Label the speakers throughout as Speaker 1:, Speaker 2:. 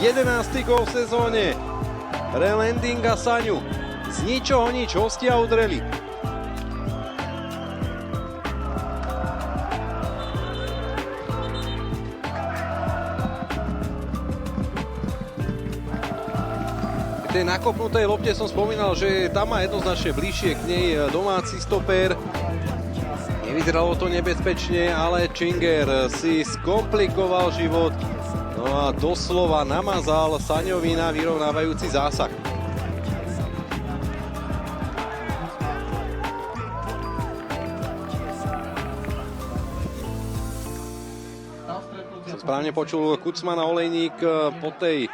Speaker 1: Jedenácty gól v sezóne pre Lendinga Saňu. Z ničoho nič hostia udreli. K tej nakopnutej lopte som spomínal, že tam má jednoznačne bližšie k nej domáci stoper. Nevyzeralo to nebezpečne, ale Činger si skomplikoval život. No a doslova namazal Saňovi na vyrovnávajúci zásah. Som správne počul Kucman a Olejník po tej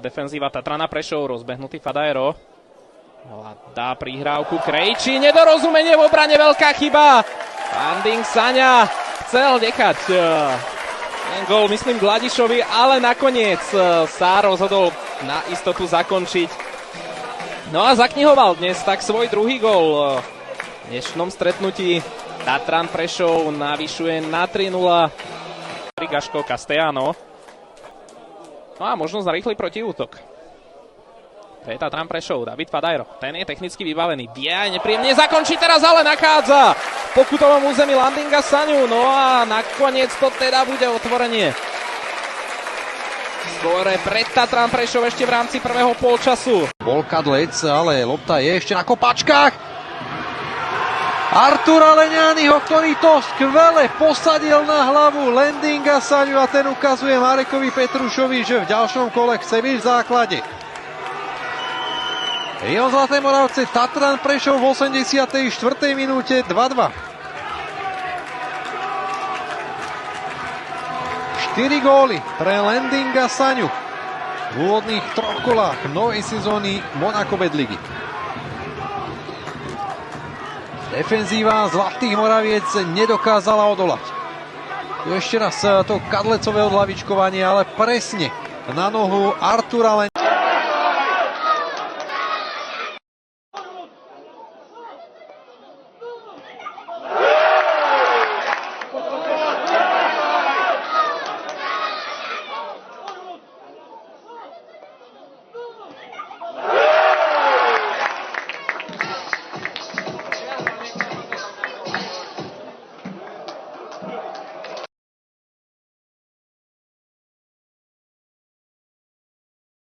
Speaker 2: defenzíva Tatrana Prešov, rozbehnutý Fadaero. Dá prihrávku Krejči, nedorozumenie v obrane, veľká chyba. Landing Saňa chcel nechať ten gól, myslím, Gladišovi, ale nakoniec sa rozhodol na istotu zakončiť. No a zaknihoval dnes tak svoj druhý gól v dnešnom stretnutí. Tatran Prešov navyšuje na 3-0. Gaško Castellano. No a možnosť na rýchly protiútok. To je Tatran Prešov, David Fadaero. Ten je technicky vybavený. Vie aj nepríjemne zakončiť teraz, ale nachádza v pokutovom území Landinga Saňu. No a nakoniec to teda bude otvorenie. Skóre pred Tatran Prešov ešte v rámci prvého polčasu.
Speaker 1: Bol kadlec, ale lopta je ešte na kopačkách. Artura Leňányho, ktorý to skvele posadil na hlavu Lendinga Saňu a ten ukazuje Marekovi Petrušovi, že v ďalšom kole chce byť v základe. Rio Zlaté Moravce, Tatran Prešov v 84. minúte 2-2. 4 góly pre Lendinga Saňu v úvodných troch kolách novej sezóny Monaco Bedligy. Defenzíva Zlatých Moraviec nedokázala odolať. Tu ešte raz to kadlecové odhlavičkovanie, ale presne na nohu Artura Leňányho.